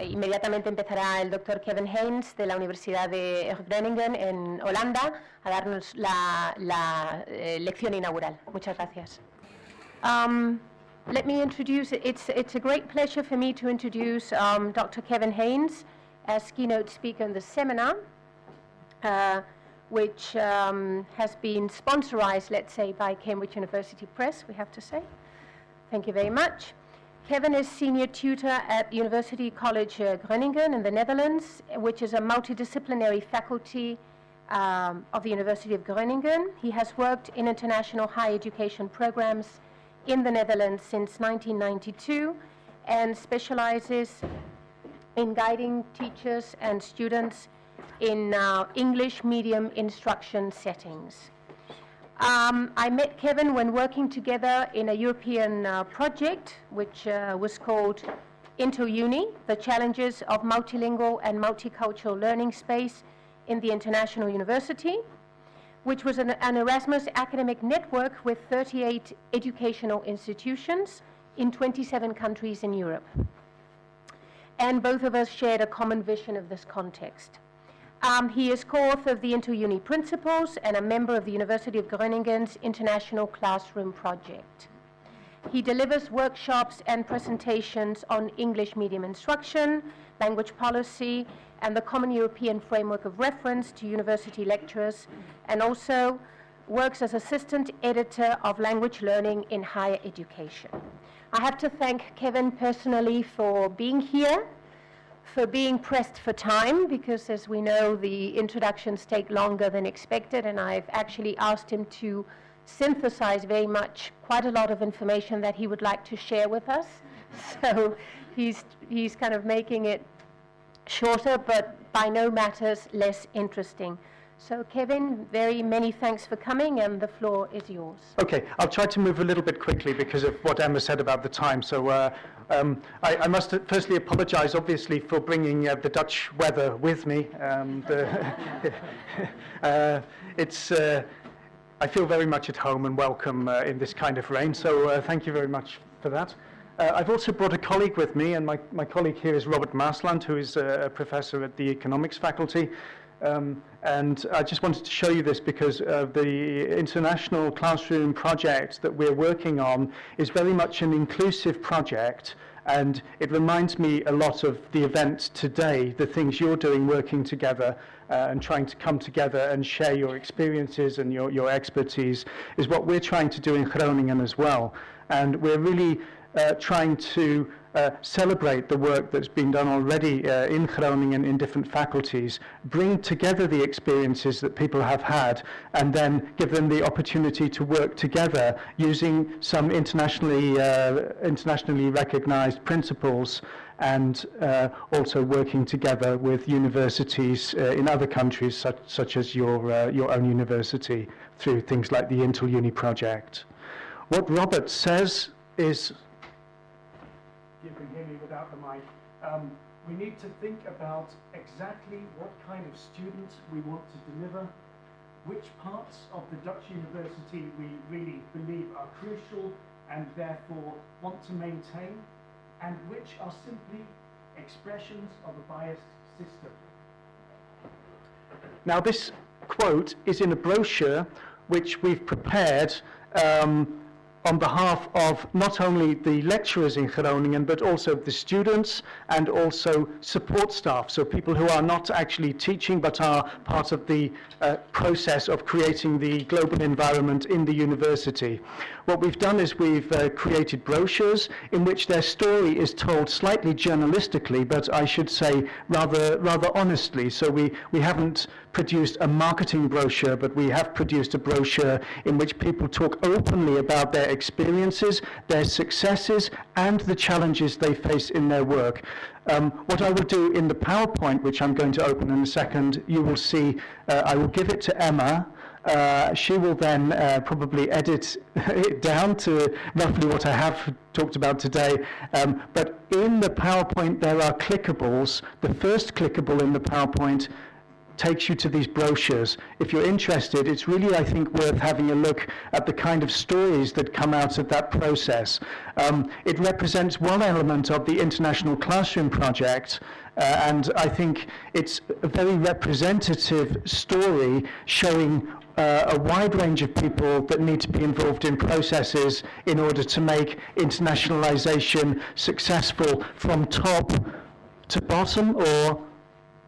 Inmediatamente empezará el doctor Kevin Haines de la Universidad de Groningen en Holanda a darnos la lección inaugural. Muchas gracias. Let me introduce, it's a great pleasure for me to introduce Dr. Kevin Haines as keynote speaker in the seminar, which has been sponsorized, let's say, by Cambridge University Press, we have to say. Thank you very much. Kevin is senior tutor at University College Groningen in the Netherlands, which is a multidisciplinary faculty of the University of Groningen. He has worked in international higher education programs in the Netherlands since 1992 and specializes in guiding teachers and students in English medium instruction settings. I met Kevin when working together in a European project which was called InterUni, the challenges of multilingual and multicultural learning space in the international university, which was an Erasmus academic network with 38 educational institutions in 27 countries in Europe. And both of us shared a common vision of this context. He is co-author of the InterUni Principles and a member of the University of Groningen's International Classroom Project. He delivers workshops and presentations on English medium instruction, language policy, and the Common European Framework of Reference to university lecturers, and also works as assistant editor of language learning in higher education. I have to thank Kevin personally for being here, for being pressed for time, because as we know, the introductions take longer than expected, and I've actually asked him to synthesize very much quite a lot of information that he would like to share with us. So he's kind of making it shorter, but by no matters less interesting. So Kevin, very many thanks for coming, and the floor is yours. Okay, I'll try to move a little bit quickly because of what Emma said about the time. So I must firstly apologize, obviously, for bringing the Dutch weather with me. I feel very much at home and welcome in this kind of rain, so thank you very much for that. I've also brought a colleague with me, and my colleague here is Robert Maasland, who is a professor at the economics faculty. And I just wanted to show you this because the international classroom project that we're working on is very much an inclusive project, and it reminds me a lot of the event today, the things you're doing working together and trying to come together and share your experiences and your expertise is what we're trying to do in Groningen as well. And we're really trying to celebrate the work that's been done already in Groningen in different faculties, bring together the experiences that people have had, and then give them the opportunity to work together using some internationally recognized principles, and also working together with universities in other countries such as your own university through things like the InterUni project. What Robert says is, you can hear me without the mic, we need to think about exactly what kind of student we want to deliver, which parts of the Dutch university we really believe are crucial and therefore want to maintain, and which are simply expressions of a biased system. Now, this quote is in a brochure which we've prepared on behalf of not only the lecturers in Groningen, but also the students and also support staff, so people who are not actually teaching but are part of the process of creating the global environment in the university. What we've done is we've created brochures in which their story is told slightly journalistically, but I should say rather honestly. So we haven't produced a marketing brochure, but we have produced a brochure in which people talk openly about their experiences, their successes, and the challenges they face in their work. What I will do in the PowerPoint, which I'm going to open in a second, you will see, I will give it to Emma. She will then probably edit it down to roughly what I have talked about today. But in the PowerPoint there are clickables. The first clickable in the PowerPoint takes you to these brochures. If you're interested, it's really, I think, worth having a look at the kind of stories that come out of that process. It represents one element of the International Classroom Project, and I think it's a very representative story showing a wide range of people that need to be involved in processes in order to make internationalization successful from top to bottom, or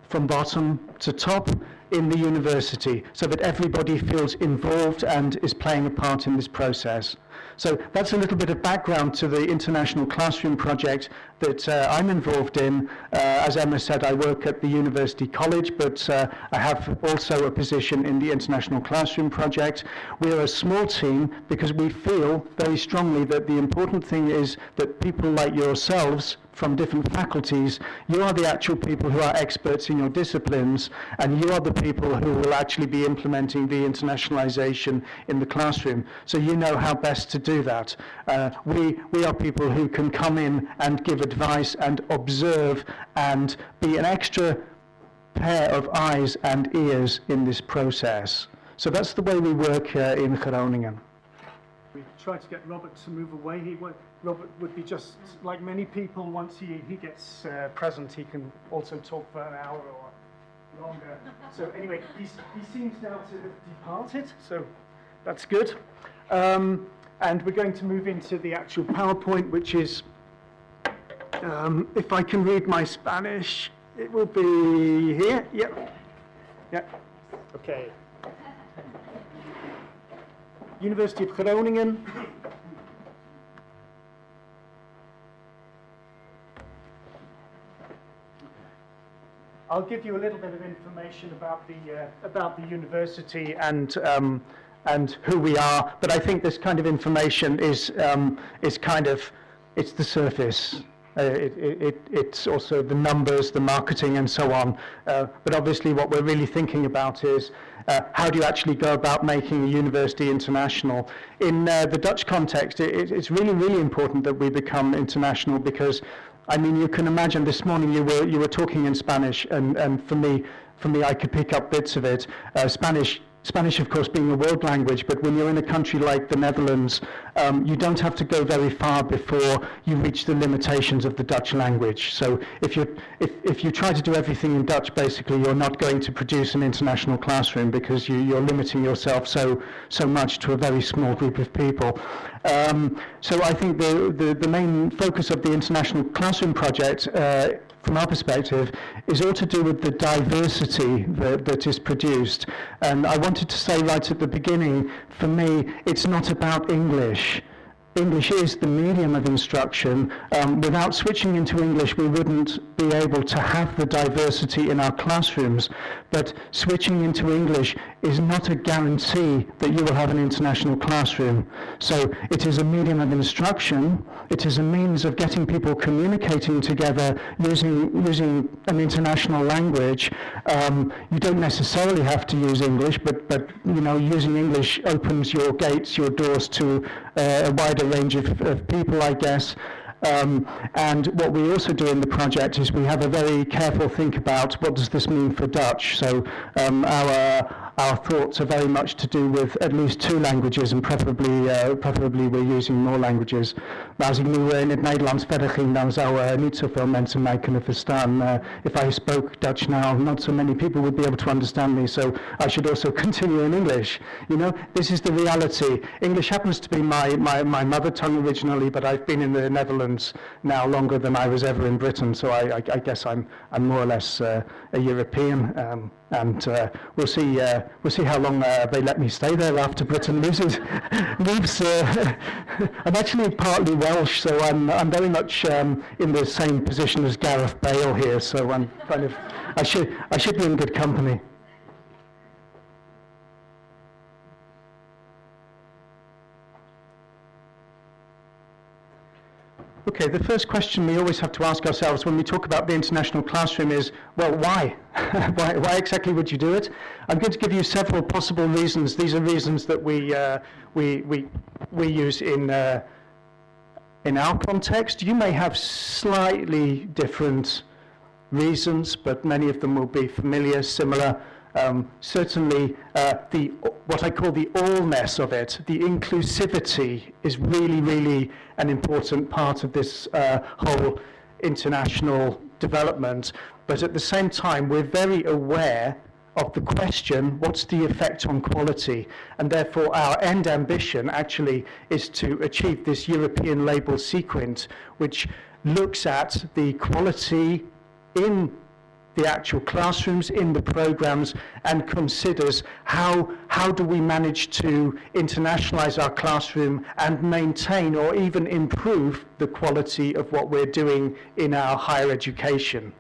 from bottom to top in the university, so that everybody feels involved and is playing a part in this process. So that's a little bit of background to the International Classroom Project that I'm involved in. As Emma said, I work at the University College, but I have also a position in the International Classroom Project. We're a small team because we feel very strongly that the important thing is that people like yourselves from different faculties, you are the actual people who are experts in your disciplines, and you are the people who will actually be implementing the internationalization in the classroom. So you know how best to do that. We are people who can come in and give advice and observe and be an extra pair of eyes and ears in this process. So that's the way we work in Groningen. We tried to get Robert to move away. Robert would be just like many people. Once he gets present, he can also talk for an hour or longer. So anyway, he seems now to have departed, so that's good. And we're going to move into the actual PowerPoint, which is, if I can read my Spanish, it will be here. Yep. Yep. Okay. University of Groningen. I'll give you a little bit of information about the university and who we are, but I think this kind of information is kind of, it's the surface. It's also the numbers, the marketing, and so on. But obviously, what we're really thinking about is how do you actually go about making a university international? In the Dutch context, it's really, really important that we become international, because I mean, you can imagine this morning you were talking in Spanish, and for me, I could pick up bits of it. Spanish, of course, being a world language, but when you're in a country like the Netherlands, you don't have to go very far before you reach the limitations of the Dutch language. So if you try to do everything in Dutch, basically, you're not going to produce an international classroom, because you're limiting yourself so much to a very small group of people. So I think the main focus of the International Classroom Project, from our perspective, is all to do with the diversity that is produced. And I wanted to say right at the beginning, for me, it's not about English. English is the medium of instruction. Without switching into English, we wouldn't be able to have the diversity in our classrooms. But switching into English is not a guarantee that you will have an international classroom. So it is a medium of instruction. It is a means of getting people communicating together using an international language. You don't necessarily have to use English, but you know, using English opens your gates, your doors to a wider range of people, I guess. And what we also do in the project is we have a very careful think about what does this mean for Dutch. So our thoughts are very much to do with at least 2 languages, and preferably we're using more languages. Maar als ik nu in het Nederlands verder ging, dan zou niet zoveel mensen mij kunnen verstaan. If I spoke Dutch now, not so many people would be able to understand me, so I should also continue in English. You know, this is the reality. English happens to be my mother tongue originally, but I've been in the Netherlands now longer than I was ever in Britain, so I guess I'm more or less a European. And we'll see how long they let me stay there after Britain leaves. I'm actually partly Welsh, so I'm very much in the same position as Gareth Bale here. So I'm kind of I should be in good company. Okay, the first question we always have to ask ourselves when we talk about the international classroom is, well, why? why exactly would you do it? I'm going to give you several possible reasons. These are reasons that we use in our context. You may have slightly different reasons, but many of them will be familiar, similar. Certainly, what I call the allness of it, the inclusivity, is really, really an important part of this whole international development. But at the same time, we're very aware of the question, what's the effect on quality? And therefore, our end ambition actually is to achieve this European label sequence, which looks at the quality in the actual classrooms, in the programs, and considers how do we manage to internationalize our classroom and maintain or even improve the quality of what we're doing in our higher education.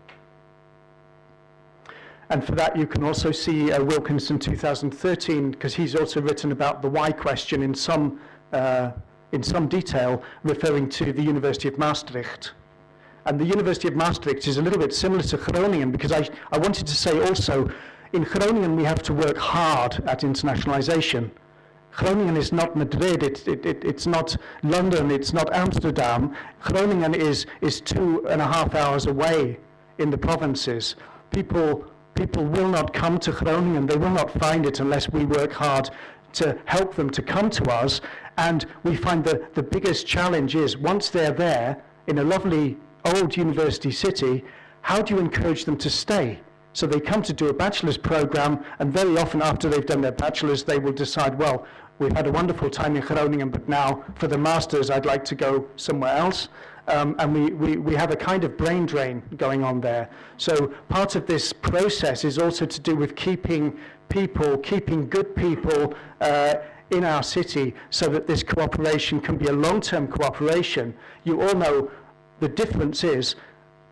And for that, you can also see Wilkinson 2013, because he's also written about the why question in some detail, referring to the University of Maastricht. And the University of Maastricht is a little bit similar to Groningen, because I wanted to say also, in Groningen we have to work hard at internationalization. Groningen is not Madrid, it's not London, it's not Amsterdam. Groningen is 2.5 hours away in the provinces. People will not come to Groningen, they will not find it unless we work hard to help them to come to us. And we find that the biggest challenge is, once they're there in a lovely old university city, how do you encourage them to stay? So they come to do a bachelor's program, and very often after they've done their bachelor's, they will decide, well, we've had a wonderful time in Groningen, but now for the master's I'd like to go somewhere else. And we have a kind of brain drain going on there. So part of this process is also to do with keeping good people in our city, so that this cooperation can be a long-term cooperation. You all know the difference is,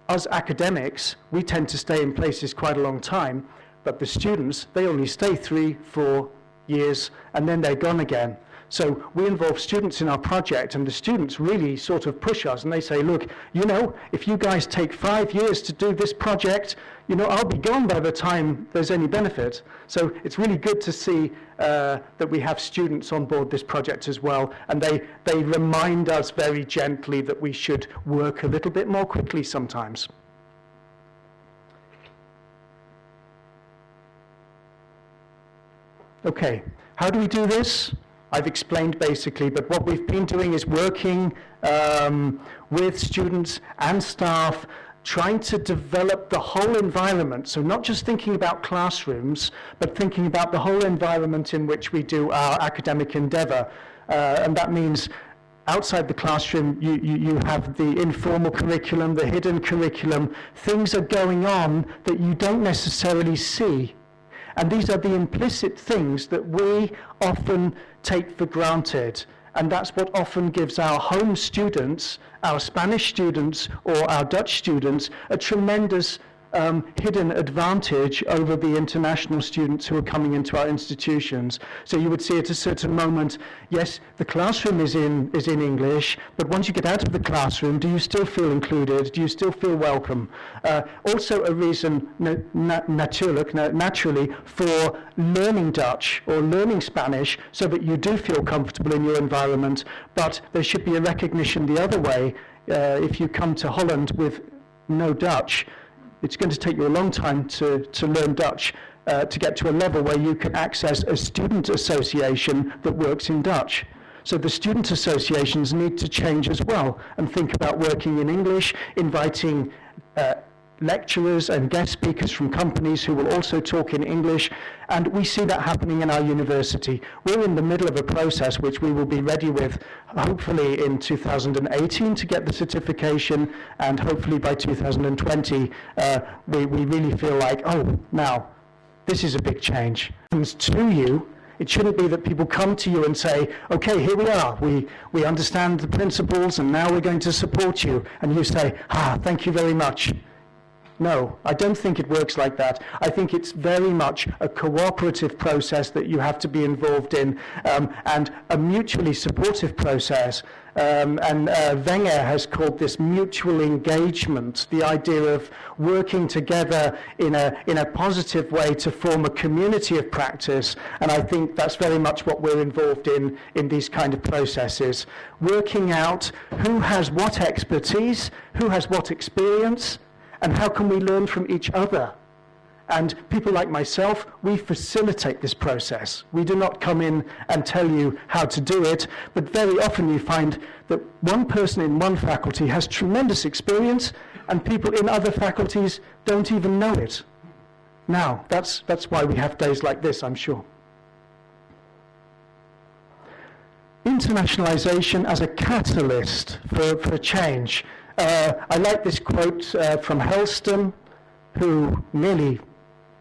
us academics, we tend to stay in places quite a long time, but the students, they only stay 3-4 years, and then they're gone again. So we involve students in our project, and the students really sort of push us, and they say, look, you know, if you guys take 5 years to do this project, you know, I'll be gone by the time there's any benefit. So it's really good to see that we have students on board this project as well, and they remind us very gently that we should work a little bit more quickly sometimes. Okay, how do we do this? I've explained basically, but what we've been doing is working with students and staff, trying to develop the whole environment. So not just thinking about classrooms, but thinking about the whole environment in which we do our academic endeavor. And that means outside the classroom, you have the informal curriculum, the hidden curriculum. Things are going on that you don't necessarily see. And these are the implicit things that we often take for granted. And that's what often gives our home students, our Spanish students or our Dutch students, a tremendous hidden advantage over the international students who are coming into our institutions. So you would see at a certain moment, yes, the classroom is in English, but once you get out of the classroom, do you still feel included? Do you still feel welcome? Also a reason, naturally, for learning Dutch or learning Spanish, so that you do feel comfortable in your environment, but there should be a recognition the other way. If you come to Holland with no Dutch, it's going to take you a long time to learn Dutch, to get to a level where you can access a student association that works in Dutch. So the student associations need to change as well, and think about working in English, inviting lecturers and guest speakers from companies who will also talk in English, and we see that happening in our university. We're in the middle of a process which we will be ready with hopefully in 2018 to get the certification, and hopefully by 2020 we really feel like, oh, now this is a big change. To you, it shouldn't be that people come to you and say, okay, here we are, we understand the principles and now we're going to support you, and you say, thank you very much. No, I don't think it works like that. I think it's very much a cooperative process that you have to be involved in, and a mutually supportive process. And Wenger has called this mutual engagement, the idea of working together in a positive way to form a community of practice. And I think that's very much what we're involved in these kind of processes. Working out who has what expertise, who has what experience, and how can we learn from each other? And people like myself, we facilitate this process. We do not come in and tell you how to do it, but very often you find that one person in one faculty has tremendous experience and people in other faculties don't even know it. Now, that's why we have days like this, I'm sure. Internationalization as a catalyst for change. I like this quote from Helston, who nearly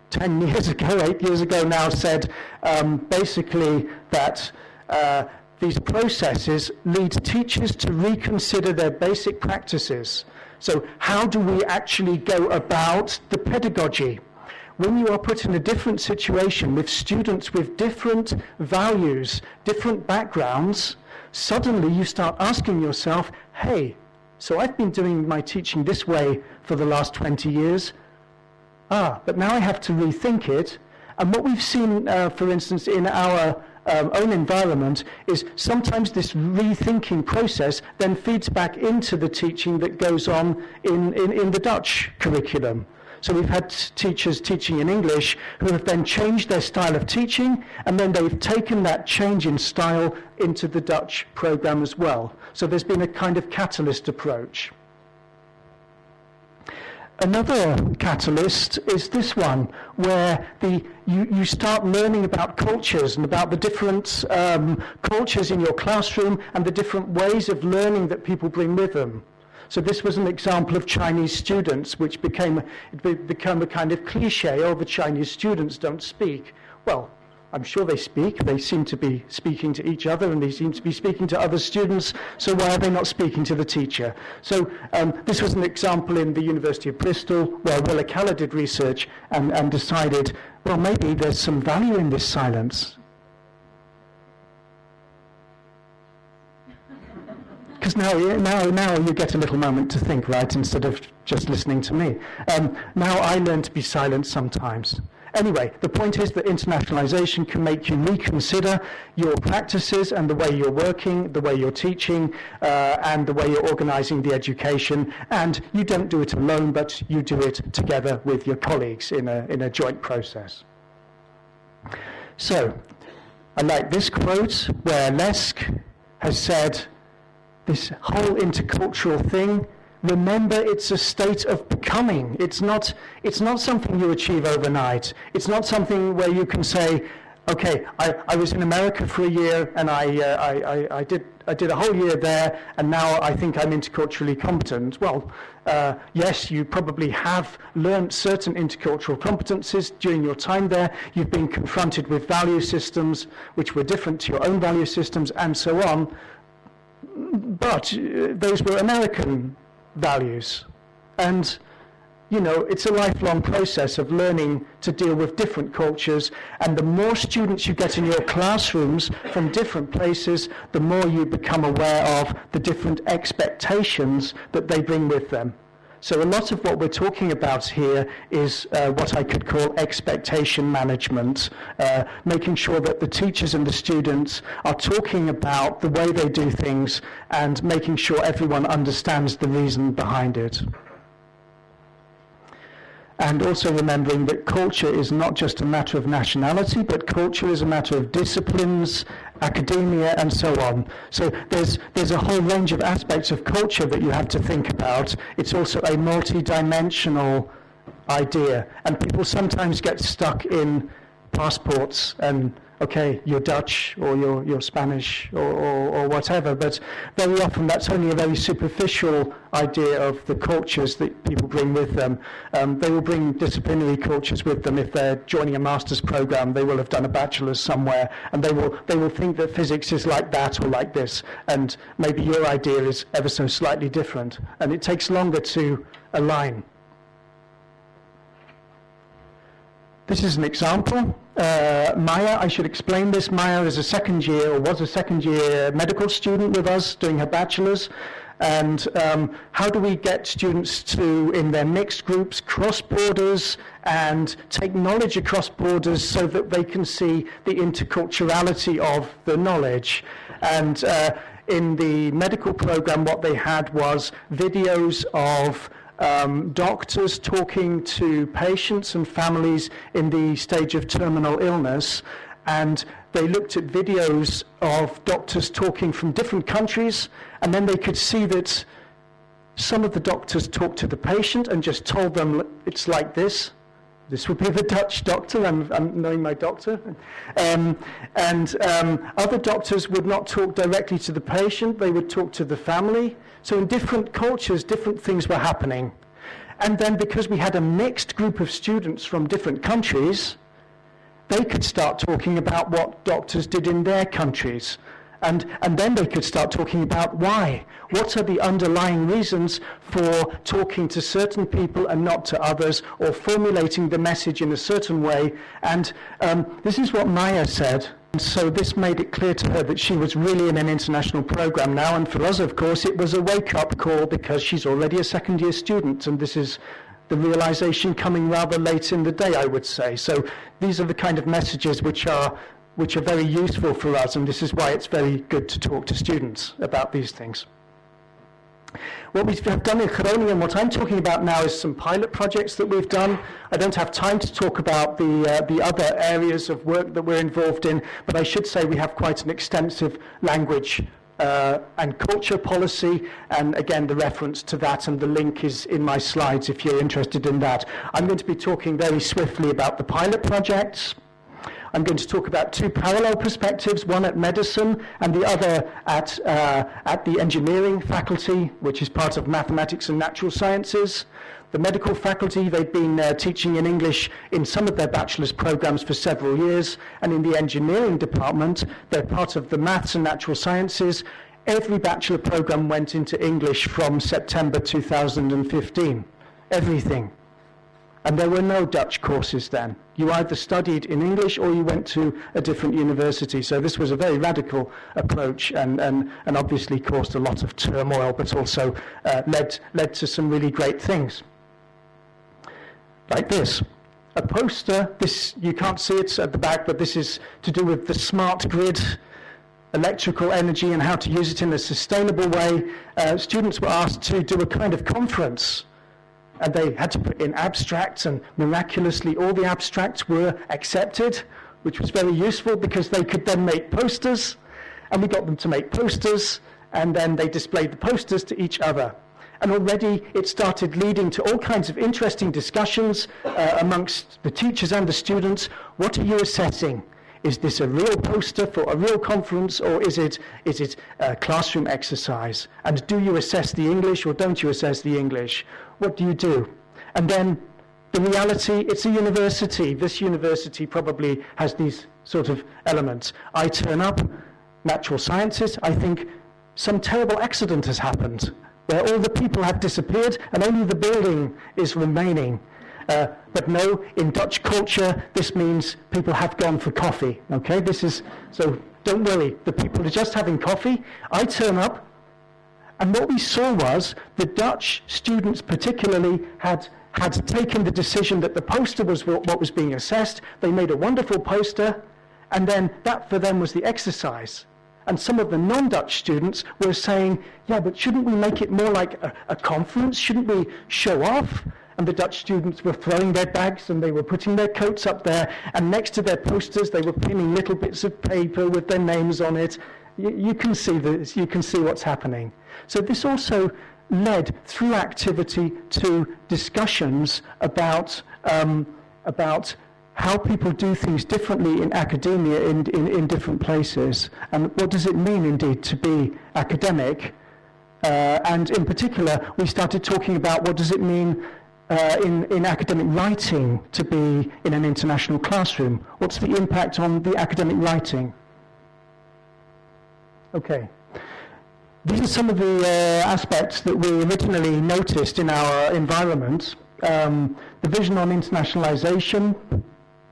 10 years ago, 8 years ago now, said basically that these processes lead teachers to reconsider their basic practices. So how do we actually go about the pedagogy? When you are put in a different situation with students with different values, different backgrounds, suddenly you start asking yourself, hey, so I've been doing my teaching this way for the last 20 years, but now I have to rethink it. And what we've seen, for instance, in our own environment is sometimes this rethinking process then feeds back into the teaching that goes on in the Dutch curriculum. So we've had teachers teaching in English who have then changed their style of teaching, and then they've taken that change in style into the Dutch program as well. So there's been a kind of catalyst approach. Another catalyst is this one, where you start learning about cultures and about the different cultures in your classroom and the different ways of learning that people bring with them. So this was an example of Chinese students, which became a kind of cliche. Oh, the Chinese students don't speak. Well, I'm sure they speak. They seem to be speaking to each other, and they seem to be speaking to other students. So why are they not speaking to the teacher? So this was an example in the University of Bristol, where Willa Keller did research and decided, well, maybe there's some value in this silence. Because now you get a little moment to think, right, instead of just listening to me. Now I learn to be silent sometimes. Anyway, the point is that internationalization can make you reconsider your practices and the way you're working, the way you're teaching, and the way you're organizing the education. And you don't do it alone, but you do it together with your colleagues in a joint process. So, I like this quote where Lesk has said, this whole intercultural thing, remember, it's a state of becoming. It's not something you achieve overnight. It's not something where you can say, okay, I was in America for a year and I did a whole year there, and now I think I'm interculturally competent. Well, yes, you probably have learned certain intercultural competencies during your time there. You've been confronted with value systems which were different to your own value systems and so on. But those were American values. And, you know, it's a lifelong process of learning to deal with different cultures. And the more students you get in your classrooms from different places, the more you become aware of the different expectations that they bring with them. So a lot of what we're talking about here is what I could call expectation management, making sure that the teachers and the students are talking about the way they do things and making sure everyone understands the reason behind it. And also remembering that culture is not just a matter of nationality, but culture is a matter of disciplines, academia, and so on. So there's a whole range of aspects of culture that you have to think about. It's also a multi-dimensional idea. And people sometimes get stuck in passports and, okay, you're Dutch or you're Spanish or whatever, but very often that's only a very superficial idea of the cultures that people bring with them. They will bring disciplinary cultures with them. If they're joining a master's program, they will have done a bachelor's somewhere, and they will think that physics is like that or like this, and maybe your idea is ever so slightly different, and it takes longer to align. This is an example. Maya, I should explain this. Maya is a second year, or was a second year medical student with us doing her bachelor's. And how do we get students to, in their mixed groups, cross borders and take knowledge across borders so that they can see the interculturality of the knowledge? And in the medical program, what they had was videos of doctors talking to patients and families in the stage of terminal illness, and they looked at videos of doctors talking from different countries, and then they could see that some of the doctors talked to the patient and just told them, it's like this. This would be the Dutch doctor, I'm knowing my doctor. Other doctors would not talk directly to the patient, they would talk to the family. So in different cultures, different things were happening. And then because we had a mixed group of students from different countries, they could start talking about what doctors did in their countries. And then they could start talking about why. What are the underlying reasons for talking to certain people and not to others, or formulating the message in a certain way? And this is what Maya said. And so this made it clear to her that she was really in an international program now. And for us, of course, it was a wake-up call because she's already a second-year student. And this is the realization coming rather late in the day, I would say. So these are the kind of messages which are very useful for us, and this is why it's very good to talk to students about these things. What we have done in Groningen, what I'm talking about now, is some pilot projects that we've done. I don't have time to talk about the other areas of work that we're involved in, but I should say we have quite an extensive language and culture policy, and again the reference to that and the link is in my slides if you're interested in that. I'm going to be talking very swiftly about the pilot projects. I'm going to talk about two parallel perspectives, one at medicine and the other at the engineering faculty, which is part of mathematics and natural sciences. The medical faculty, they've been teaching in English in some of their bachelor's programs for several years, and in the engineering department, they're part of the maths and natural sciences. Every bachelor program went into English from September 2015, everything. And there were no Dutch courses then. You either studied in English or you went to a different university. So this was a very radical approach and obviously caused a lot of turmoil, but also led to some really great things. Like this. A poster, this you can't see it at the back, but this is to do with the smart grid, electrical energy and how to use it in a sustainable way. Students were asked to do a kind of conference. And they had to put in abstracts, and miraculously all the abstracts were accepted, which was very useful because they could then make posters, and we got them to make posters, and then they displayed the posters to each other. And already it started leading to all kinds of interesting discussions amongst the teachers and the students. What are you assessing? Is this a real poster for a real conference, or is it a classroom exercise? And do you assess the English or don't you assess the English? What do you do? And then the reality, it's a university. This university probably has these sort of elements. I turn up, natural sciences, I think some terrible accident has happened, where all the people have disappeared and only the building is remaining. But no, in Dutch culture, this means people have gone for coffee, okay? So don't worry, the people are just having coffee. I turn up, and what we saw was the Dutch students particularly had taken the decision that the poster was what was being assessed. They made a wonderful poster, and then that for them was the exercise. And some of the non-Dutch students were saying, yeah, but shouldn't we make it more like a conference? Shouldn't we show off? And the Dutch students were throwing their bags and they were putting their coats up there, and next to their posters they were pinning little bits of paper with their names on it. You can see this, you can see what's happening. So this also led through activity to discussions about how people do things differently in academia in different places, and what does it mean indeed to be academic. And in particular, we started talking about what does it mean in academic writing to be in an international classroom. What's the impact on the academic writing? Okay. These are some of the aspects that we originally noticed in our environment. The vision on internationalization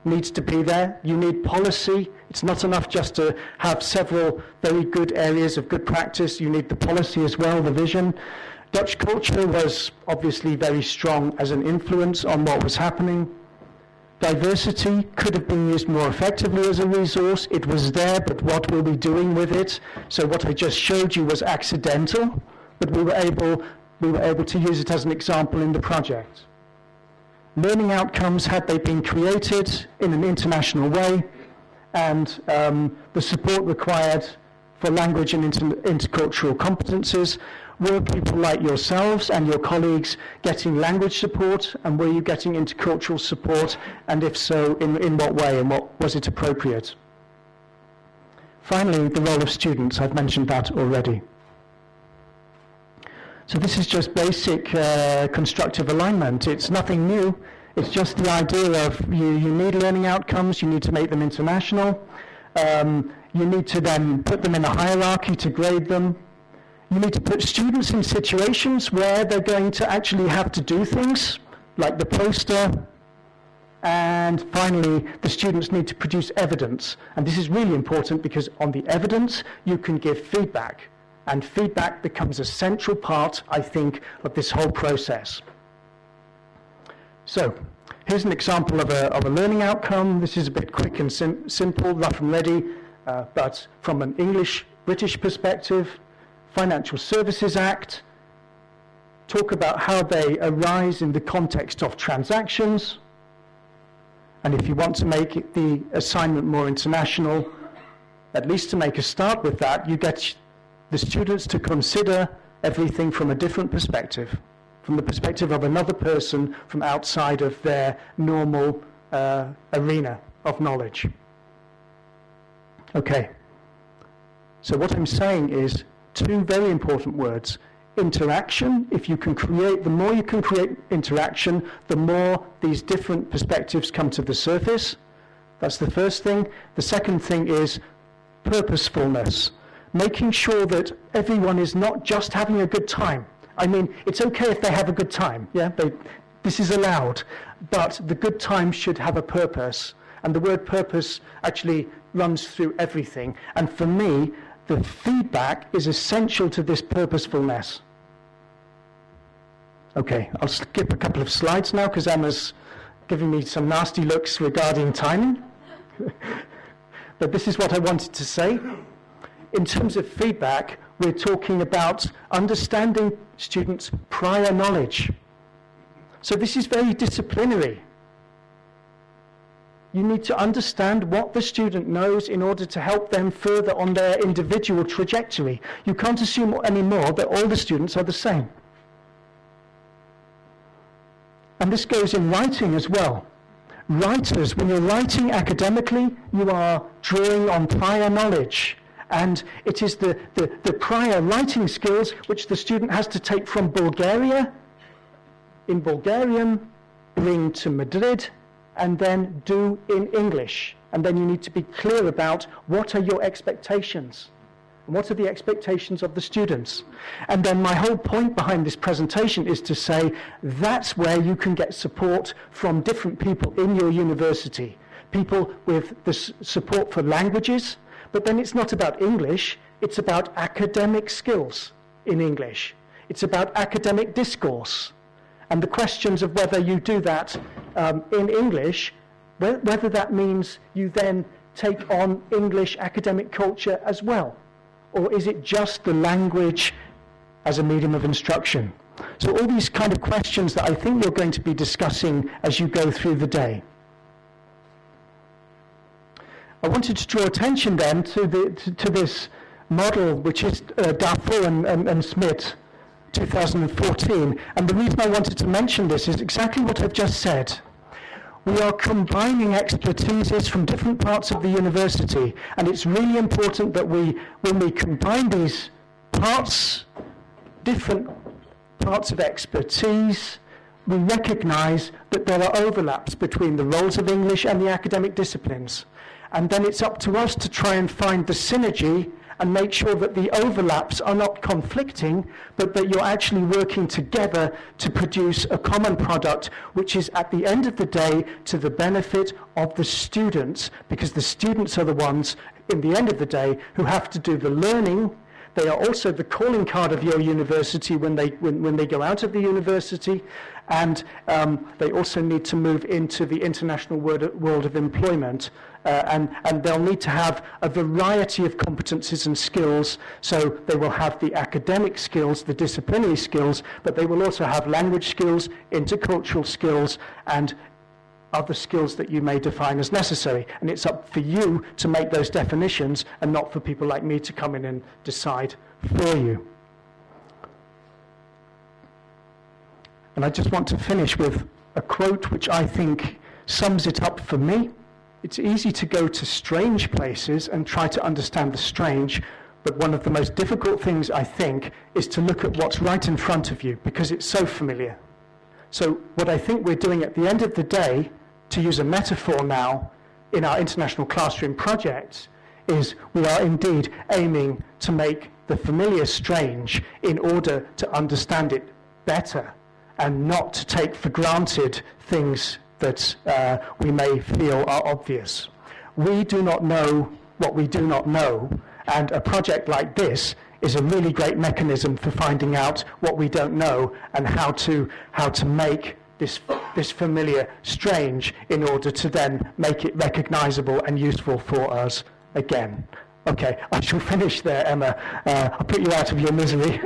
needs to be there. You need policy. It's not enough just to have several very good areas of good practice. You need the policy as well, the vision. Dutch culture was obviously very strong as an influence on what was happening. Diversity could have been used more effectively as a resource. It was there, but what were we doing with it? So what I just showed you was accidental, but we were able we were able to use it as an example in the project. Learning outcomes, had they been created in an international way, and the support required for language and intercultural competences, were people like yourselves and your colleagues getting language support, and were you getting intercultural support, and if so, in what way, and what was it appropriate? Finally, the role of students, I've mentioned that already. So this is just basic constructive alignment. It's nothing new. It's just the idea of you need learning outcomes, you need to make them international, you need to then put them in a hierarchy to grade them. You need to put students in situations where they're going to actually have to do things, like the poster. And finally, the students need to produce evidence. And this is really important because on the evidence, you can give feedback. And feedback becomes a central part, I think, of this whole process. So, here's an example of a learning outcome. This is a bit quick and simple, rough and ready, but from an English-British perspective, Financial Services Act, talk about how they arise in the context of transactions. And if you want to make the assignment more international, at least to make a start with that, you get the students to consider everything from a different perspective, from the perspective of another person from outside of their normal arena of knowledge. Okay, so what I'm saying is two very important words. Interaction, if you can create, the more you can create interaction, the more these different perspectives come to the surface. That's the first thing. The second thing is purposefulness, making sure that everyone is not just having a good time. I mean, it's okay if they have a good time, yeah? This is allowed, but the good time should have a purpose, and the word purpose actually runs through everything. And for me, the feedback is essential to this purposefulness. Okay, I'll skip a couple of slides now because Emma's giving me some nasty looks regarding timing. But this is what I wanted to say. In terms of feedback, we're talking about understanding students' prior knowledge. So this is very disciplinary. You need to understand what the student knows in order to help them further on their individual trajectory. You can't assume anymore that all the students are the same. And this goes in writing as well. Writers, when you're writing academically, you are drawing on prior knowledge. And it is the prior writing skills which the student has to take from Bulgaria, in Bulgarian, bring to Madrid, and then do in English. And then you need to be clear about what are your expectations. And what are the expectations of the students? And then my whole point behind this presentation is to say that's where you can get support from different people in your university. People with the support for languages, but then it's not about English, it's about academic skills in English. It's about academic discourse. And the questions of whether you do that in English, whether that means you then take on English academic culture as well. Or is it just the language as a medium of instruction? So all these kind of questions that I think you're going to be discussing as you go through the day. I wanted to draw attention then to this model, which is Darfur and Smith, 2014. And the reason I wanted to mention this is exactly what I've just said. We are combining expertises from different parts of the university, and it's really important that when we combine these parts, different parts of expertise, we recognize that there are overlaps between the roles of English and the academic disciplines. And then it's up to us to try and find the synergy and make sure that the overlaps are not conflicting, but that you're actually working together to produce a common product, which is at the end of the day to the benefit of the students, because the students are the ones, in the end of the day, who have to do the learning. They are also the calling card of your university when they go out of the university, and they also need to move into the international world of employment and they'll need to have a variety of competencies and skills. So they will have the academic skills, the disciplinary skills, but they will also have language skills, intercultural skills, and other skills that you may define as necessary. And it's up for you to make those definitions and not for people like me to come in and decide for you. And I just want to finish with a quote which I think sums it up for me. It's easy to go to strange places and try to understand the strange, but one of the most difficult things, I think, is to look at what's right in front of you, because it's so familiar. So what I think we're doing at the end of the day, to use a metaphor now, in our international classroom projects, is we are indeed aiming to make the familiar strange in order to understand it better, and not to take for granted things that we may feel are obvious. We do not know what we do not know, and a project like this is a really great mechanism for finding out what we don't know and how to make this familiar strange in order to then make it recognizable and useful for us again. Okay, I shall finish there, Emma. I'll put you out of your misery.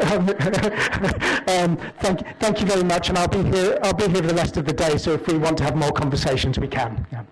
Thank you very much, and I'll be here the rest of the day, so if we want to have more conversations, we can. Yeah.